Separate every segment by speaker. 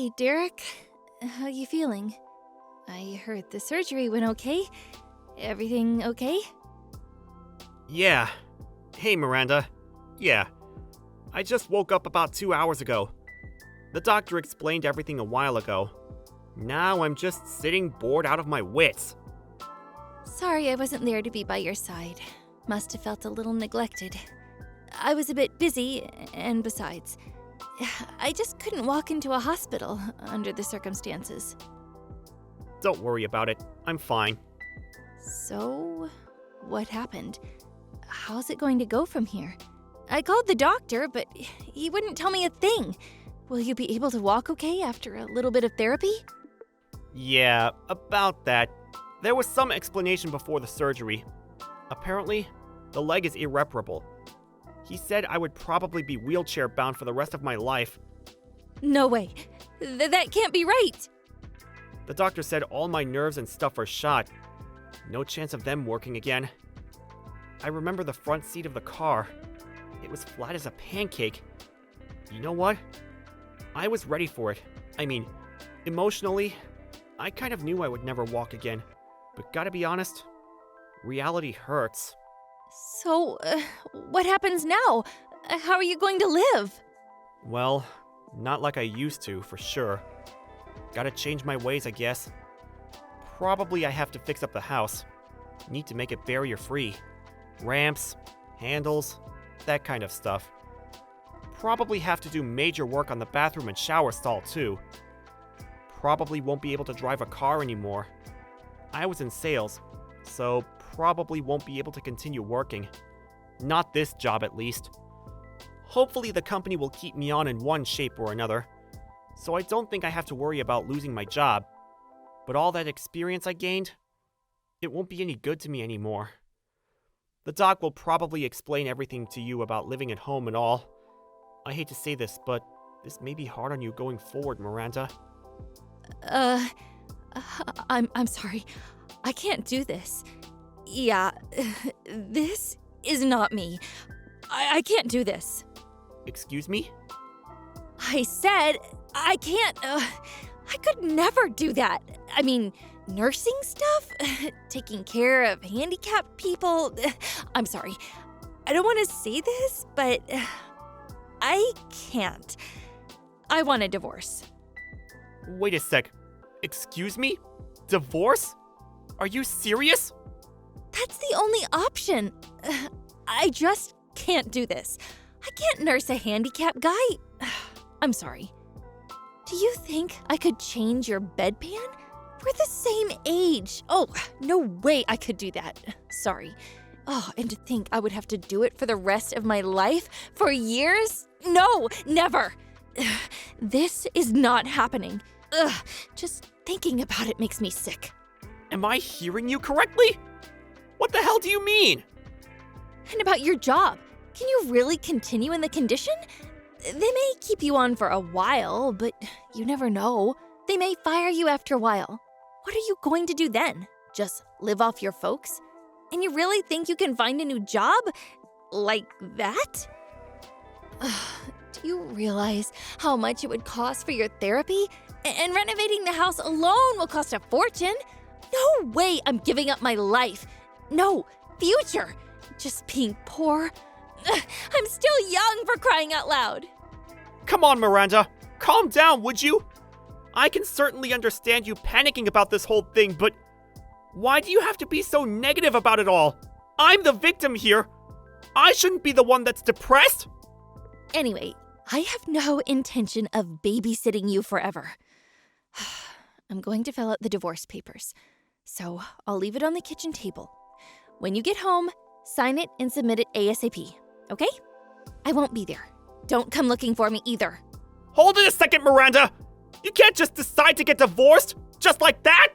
Speaker 1: Hey, Derek. How you feeling? I heard the surgery went okay. Everything okay?
Speaker 2: Yeah. Hey, Miranda. Yeah. I just woke up about 2 hours ago. The doctor explained everything a while ago. Now I'm just sitting bored out of my wits.
Speaker 1: Sorry I wasn't there to be by your side. Must have felt a little neglected. I was a bit busy, and besides, I just couldn't walk into a hospital under the circumstances.
Speaker 2: Don't worry about it. I'm fine.
Speaker 1: So, what happened? How's it going to go from here? I called the doctor, but he wouldn't tell me a thing. Will you be able to walk okay after a little bit of therapy?
Speaker 2: Yeah, about that. There was some explanation before the surgery. Apparently, the leg is irreparable. He said I would probably be wheelchair-bound for the rest of my life.
Speaker 1: No way. That can't be right.
Speaker 2: The doctor said all my nerves and stuff are shot. No chance of them working again. I remember the front seat of the car. It was flat as a pancake. You know what? I was ready for it. I mean, emotionally, I kind of knew I would never walk again. But gotta be honest, reality hurts.
Speaker 1: So, what happens now? How are you going to live?
Speaker 2: Well, not like I used to, for sure. Gotta change my ways, I guess. Probably I have to fix up the house. Need to make it barrier-free. Ramps, handles, that kind of stuff. Probably have to do major work on the bathroom and shower stall, too. Probably won't be able to drive a car anymore. I was in sales, so probably won't be able to continue working. Not this job, at least. Hopefully the company will keep me on in one shape or another, so I don't think I have to worry about losing my job. But all that experience I gained, it won't be any good to me anymore. The doc will probably explain everything to you about living at home and all. I hate to say this, but this may be hard on you going forward, Miranda.
Speaker 1: I'm sorry. I can't do this. Yeah, this is not me. I can't do this.
Speaker 2: Excuse me?
Speaker 1: I said I can't. I could never do that. I mean, nursing stuff? Taking care of handicapped people? I'm sorry. I don't want to say this, but I can't. I want a divorce.
Speaker 2: Wait a sec. Excuse me? Divorce? Are you serious?
Speaker 1: That's the only option. I just can't do this. I can't nurse a handicapped guy. I'm sorry. Do you think I could change your bedpan? We're the same age. Oh, no way I could do that. Sorry. Oh, and to think I would have to do it for the rest of my life? For years? No, never. This is not happening. Just thinking about it makes me sick.
Speaker 2: Am I hearing you correctly? What the hell do you mean?
Speaker 1: And about your job, can you really continue in the condition? They may keep you on for a while, but you never know. They may fire you after a while. What are you going to do then? Just live off your folks? And you really think you can find a new job? Like that? Do you realize how much it would cost for your therapy? And renovating the house alone will cost a fortune. No way I'm giving up my life. No, future. Just being poor. I'm still young, for crying out loud.
Speaker 2: Come on, Miranda. Calm down, would you? I can certainly understand you panicking about this whole thing, but why do you have to be so negative about it all? I'm the victim here. I shouldn't be the one that's depressed.
Speaker 1: Anyway, I have no intention of babysitting you forever. I'm going to fill out the divorce papers, so I'll leave it on the kitchen table. When you get home, sign it and submit it ASAP, okay? I won't be there. Don't come looking for me either.
Speaker 2: Hold it a second, Miranda! You can't just decide to get divorced, just like that!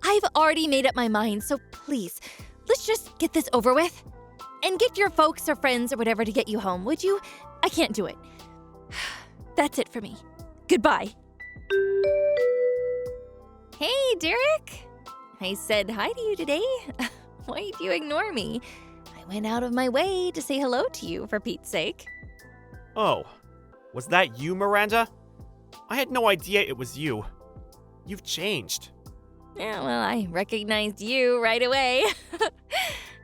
Speaker 1: I've already made up my mind, so please, let's just get this over with. And get your folks or friends or whatever to get you home, would you? I can't do it. That's it for me. Goodbye. Hey, Derek. I said hi to you today. Why'd you ignore me? I went out of my way to say hello to you, for Pete's sake.
Speaker 2: Oh, was that you, Miranda? I had no idea it was you. You've changed.
Speaker 1: Yeah, well, I recognized you right away.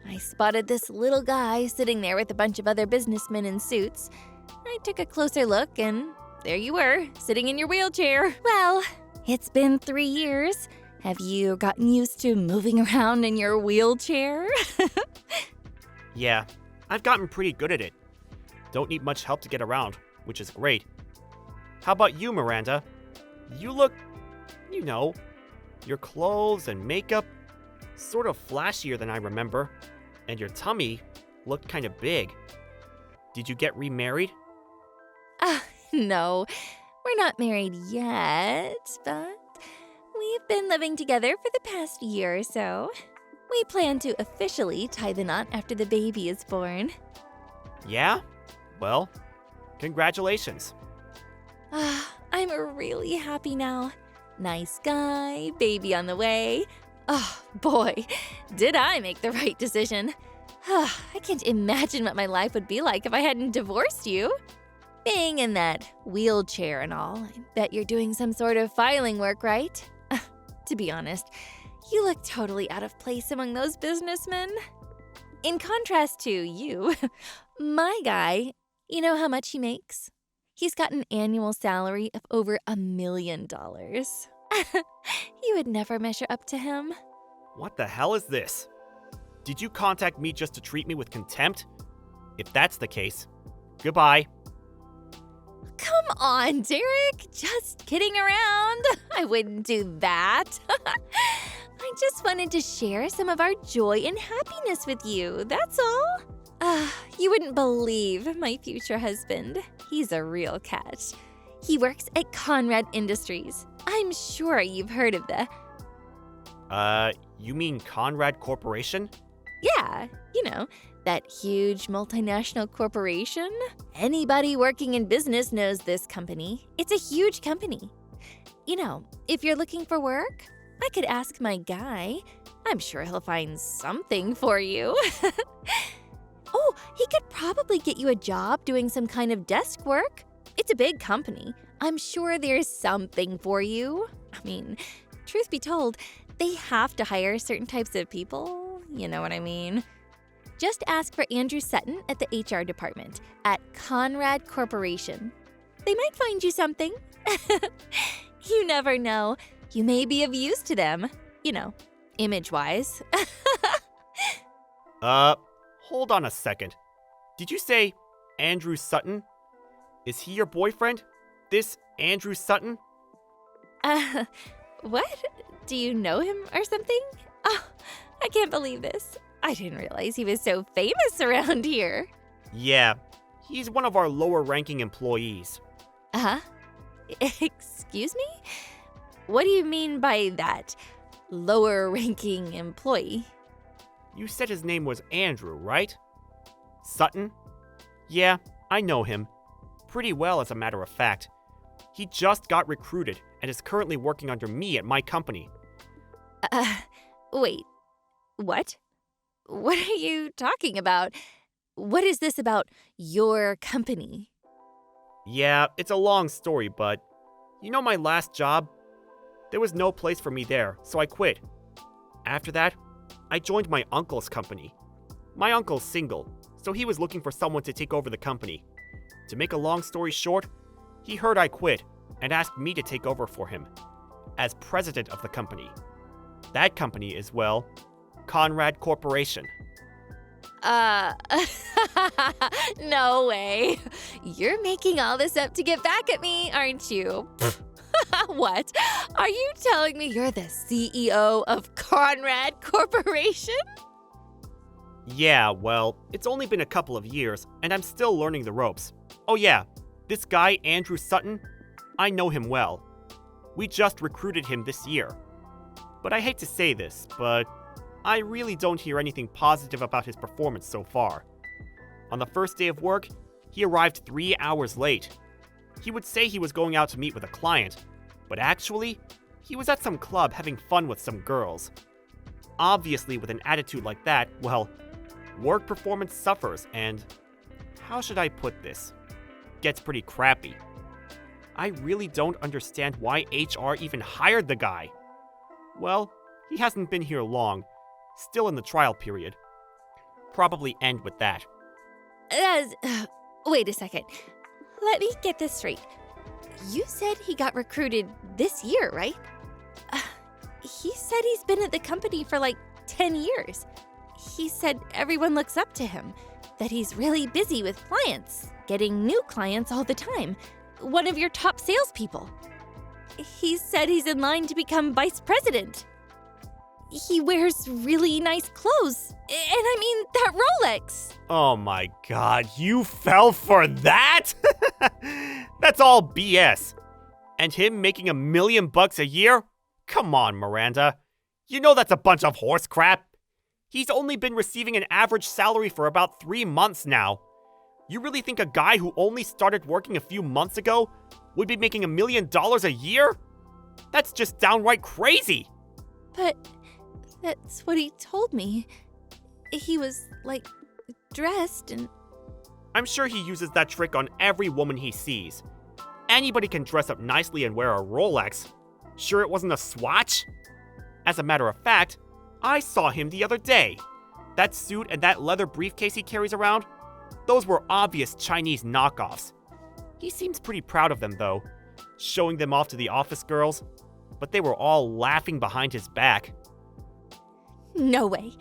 Speaker 1: I spotted this little guy sitting there with a bunch of other businessmen in suits. I took a closer look, and there you were, sitting in your wheelchair. Well, it's been 3 years. Have you gotten used to moving around in your wheelchair?
Speaker 2: Yeah, I've gotten pretty good at it. Don't need much help to get around, which is great. How about you, Miranda? You look, your clothes and makeup, sort of flashier than I remember, and your tummy looked kind of big. Did you get remarried?
Speaker 1: No, we're not married yet, but we've been living together for the past year or so. We plan to officially tie the knot after the baby is born.
Speaker 2: Yeah? Well, congratulations.
Speaker 1: I'm really happy now. Nice guy, baby on the way. Oh, boy, did I make the right decision. I can't imagine what my life would be like if I hadn't divorced you. Being in that wheelchair and all, I bet you're doing some sort of filing work, right? To be honest, you look totally out of place among those businessmen. In contrast to you, my guy, you know how much he makes? He's got an annual salary of over $1 million. You would never measure up to him.
Speaker 2: What the hell is this? Did you contact me just to treat me with contempt? If that's the case, goodbye.
Speaker 1: Come on, Derek. Just kidding around. I wouldn't do that. I just wanted to share some of our joy and happiness with you, that's all. You wouldn't believe my future husband. He's a real catch. He works at Conrad Industries. I'm sure you've heard of the...
Speaker 2: You mean Conrad Corporation?
Speaker 1: Yeah, that huge multinational corporation. Anybody working in business knows this company. It's a huge company. If you're looking for work, I could ask my guy. I'm sure he'll find something for you. Oh, he could probably get you a job doing some kind of desk work. It's a big company. I'm sure there's something for you. I mean, truth be told, they have to hire certain types of people. You know what I mean? Just ask for Andrew Sutton at the HR department at Conrad Corporation. They might find you something. You never know. You may be of use to them, image-wise.
Speaker 2: Hold on a second. Did you say Andrew Sutton? Is he your boyfriend? This Andrew Sutton?
Speaker 1: What? Do you know him or something? Oh, I can't believe this. I didn't realize he was so famous around here.
Speaker 2: Yeah, he's one of our lower-ranking employees.
Speaker 1: Excuse me? What do you mean by that? Lower-ranking employee?
Speaker 2: You said his name was Andrew, right? Sutton? Yeah, I know him. Pretty well, as a matter of fact. He just got recruited and is currently working under me at my company.
Speaker 1: Wait. What? What are you talking about? What is this about your company?
Speaker 2: Yeah, it's a long story, but my last job? There was no place for me there, so I quit. After that, I joined my uncle's company. My uncle's single, so he was looking for someone to take over the company. To make a long story short, he heard I quit and asked me to take over for him as president of the company. That company is, well, Conrad Corporation.
Speaker 1: No way. You're making all this up to get back at me, aren't you? What? Are you telling me you're the CEO of Conrad Corporation?
Speaker 2: Yeah, well, it's only been a couple of years, and I'm still learning the ropes. Oh yeah, this guy, Andrew Sutton, I know him well. We just recruited him this year. But I hate to say this, but I really don't hear anything positive about his performance so far. On the first day of work, he arrived 3 hours late. He would say he was going out to meet with a client, but actually, he was at some club having fun with some girls. Obviously, with an attitude like that, well, work performance suffers and, how should I put this, gets pretty crappy. I really don't understand why HR even hired the guy. Well, he hasn't been here long. Still in the trial period. Probably end with that.
Speaker 1: Wait a second. Let me get this straight. You said he got recruited this year, right? He said he's been at the company for like 10 years. He said everyone looks up to him, that he's really busy with clients, getting new clients all the time. One of your top salespeople. He said he's in line to become vice president. He wears really nice clothes. And I mean, that Rolex.
Speaker 2: Oh my god, you fell for that? That's all BS. And him making $1 million a year? Come on, Miranda. You know that's a bunch of horse crap. He's only been receiving an average salary for about 3 months now. You really think a guy who only started working a few months ago would be making $1 million a year? That's just downright crazy.
Speaker 1: But that's what he told me. He was, like, dressed and...
Speaker 2: I'm sure he uses that trick on every woman he sees. Anybody can dress up nicely and wear a Rolex. Sure it wasn't a Swatch? As a matter of fact, I saw him the other day. That suit and that leather briefcase he carries around, those were obvious Chinese knockoffs. He seems pretty proud of them, though, showing them off to the office girls, but they were all laughing behind his back.
Speaker 1: No way.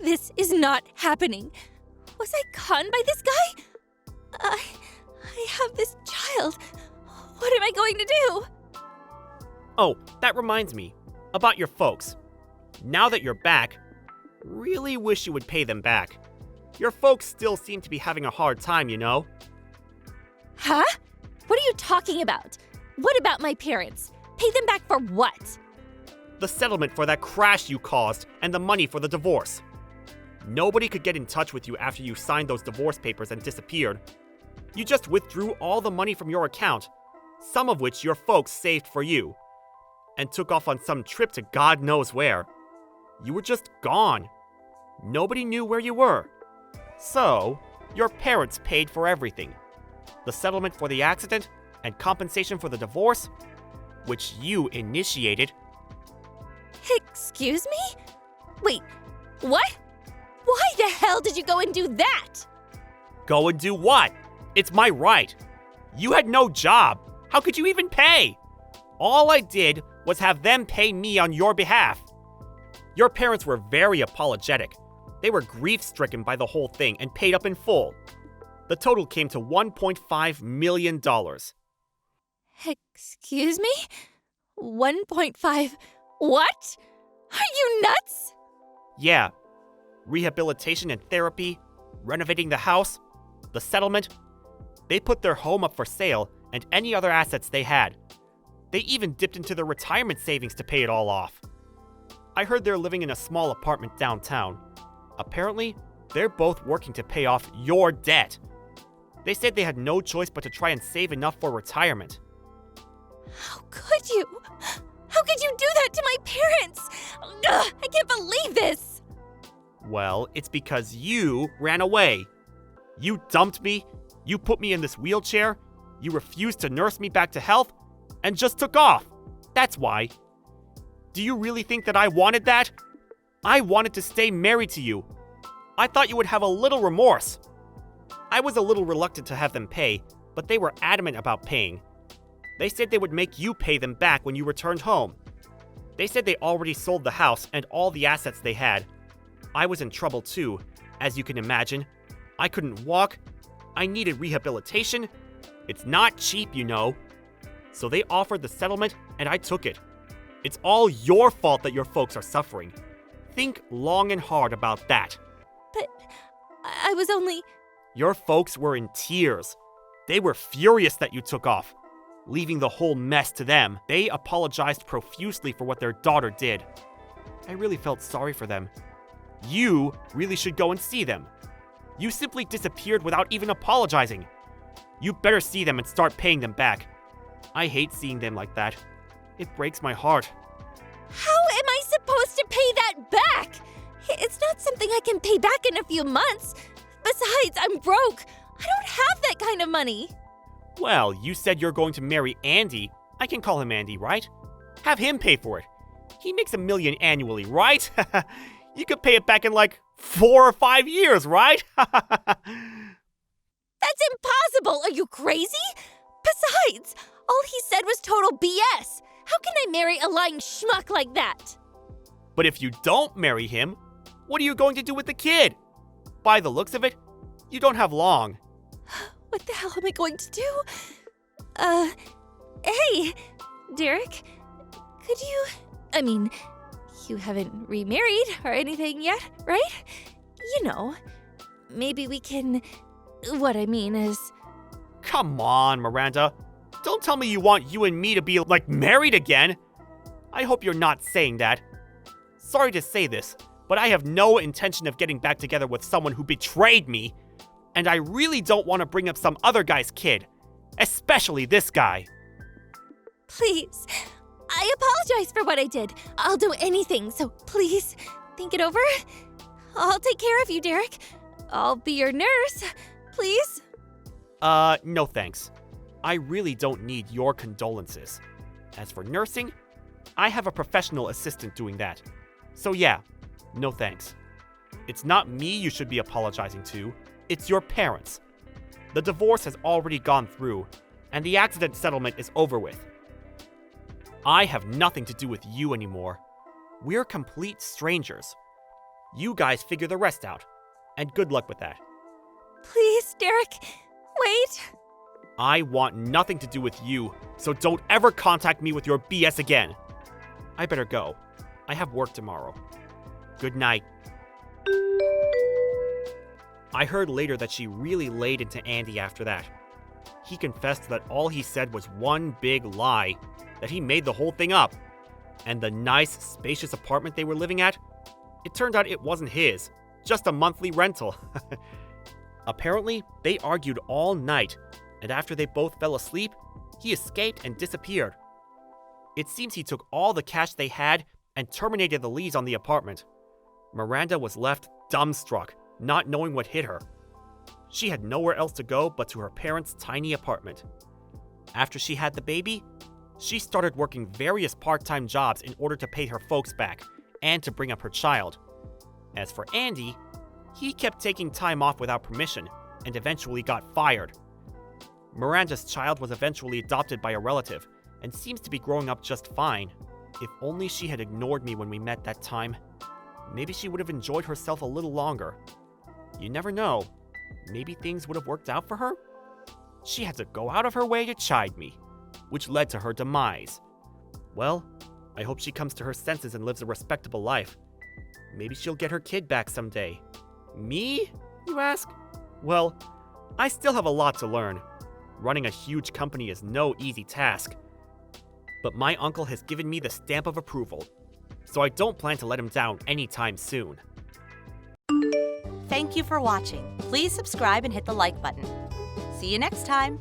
Speaker 1: This is not happening. Was I conned by this guy? I have this child. What am I going to do?
Speaker 2: Oh, that reminds me. About your folks. Now that you're back, really wish you would pay them back. Your folks still seem to be having a hard time, you know?
Speaker 1: Huh? What are you talking about? What about my parents? Pay them back for what?
Speaker 2: The settlement for that crash you caused and the money for the divorce. Nobody could get in touch with you after you signed those divorce papers and disappeared. You just withdrew all the money from your account, some of which your folks saved for you, and took off on some trip to God knows where. You were just gone. Nobody knew where you were. So, your parents paid for everything. The settlement for the accident and compensation for the divorce, which you initiated.
Speaker 1: Excuse me? Wait, what? Why the hell did you go and do that?
Speaker 2: Go and do what? It's my right. You had no job. How could you even pay? All I did was have them pay me on your behalf. Your parents were very apologetic. They were grief-stricken by the whole thing and paid up in full. The total came to $1.5 million.
Speaker 1: Excuse me? 1.5... What? Are you nuts?
Speaker 2: Yeah. Rehabilitation and therapy, renovating the house, the settlement. They put their home up for sale and any other assets they had. They even dipped into their retirement savings to pay it all off. I heard they're living in a small apartment downtown. Apparently, they're both working to pay off your debt. They said they had no choice but to try and save enough for retirement.
Speaker 1: How could you? How could you do that to my parents? Ugh, I can't believe this!
Speaker 2: Well, it's because you ran away. You dumped me, you put me in this wheelchair, you refused to nurse me back to health, and just took off. That's why. Do you really think that I wanted that? I wanted to stay married to you. I thought you would have a little remorse. I was a little reluctant to have them pay, but they were adamant about paying. They said they would make you pay them back when you returned home. They said they already sold the house and all the assets they had. I was in trouble too, as you can imagine. I couldn't walk. I needed rehabilitation. It's not cheap, you know. So they offered the settlement and I took it. It's all your fault that your folks are suffering. Think long and hard about that.
Speaker 1: But I was only...
Speaker 2: Your folks were in tears. They were furious that you took off, leaving the whole mess to them. They apologized profusely for what their daughter did. I really felt sorry for them. You really should go and see them. You simply disappeared without even apologizing. You better see them and start paying them back. I hate seeing them like that. It breaks my heart.
Speaker 1: How am I supposed to pay that back? It's not something I can pay back in a few months. Besides, I'm broke. I don't have that kind of money.
Speaker 2: Well, you said you're going to marry Andy. I can call him Andy, right? Have him pay for it. He makes $1 million annually, right? You could pay it back in like 4 or 5 years, right?
Speaker 1: That's impossible! Are you crazy? Besides, all he said was total BS. How can I marry a lying schmuck like that?
Speaker 2: But if you don't marry him, what are you going to do with the kid? By the looks of it, you don't have long.
Speaker 1: What the hell am I going to do? Hey, Derek, could you... I mean, you haven't remarried or anything yet, right? You know, maybe we can... What I mean is...
Speaker 2: Come on, Miranda. Don't tell me you want you and me to be, like, married again. I hope you're not saying that. Sorry to say this, but I have no intention of getting back together with someone who betrayed me. And I really don't want to bring up some other guy's kid. Especially this guy.
Speaker 1: Please, I apologize for what I did. I'll do anything, so please, think it over. I'll take care of you, Derek. I'll be your nurse. Please?
Speaker 2: No thanks. I really don't need your condolences. As for nursing, I have a professional assistant doing that. So yeah, no thanks. It's not me you should be apologizing to, it's your parents. The divorce has already gone through, and the accident settlement is over with. I have nothing to do with you anymore. We're complete strangers. You guys figure the rest out, and good luck with that.
Speaker 1: Please, Derek, wait.
Speaker 2: I want nothing to do with you, so don't ever contact me with your BS again. I better go. I have work tomorrow. Good night. I heard later that she really laid into Andy after that. He confessed that all he said was one big lie, that he made the whole thing up. And the nice, spacious apartment they were living at, it turned out it wasn't his, just a monthly rental. Apparently, they argued all night, and after they both fell asleep, he escaped and disappeared. It seems he took all the cash they had and terminated the lease on the apartment. Miranda was left dumbstruck, not knowing what hit her. She had nowhere else to go but to her parents' tiny apartment. After she had the baby, she started working various part-time jobs in order to pay her folks back and to bring up her child. As for Andy, he kept taking time off without permission and eventually got fired. Miranda's child was eventually adopted by a relative and seems to be growing up just fine. If only she had ignored me when we met that time. Maybe she would have enjoyed herself a little longer. You never know. Maybe things would have worked out for her? She had to go out of her way to chide me, which led to her demise. Well, I hope she comes to her senses and lives a respectable life. Maybe she'll get her kid back someday. Me, you ask? Well, I still have a lot to learn. Running a huge company is no easy task. But my uncle has given me the stamp of approval, so I don't plan to let him down anytime soon.
Speaker 3: Thank you for watching. Please subscribe and hit the like button. See you next time.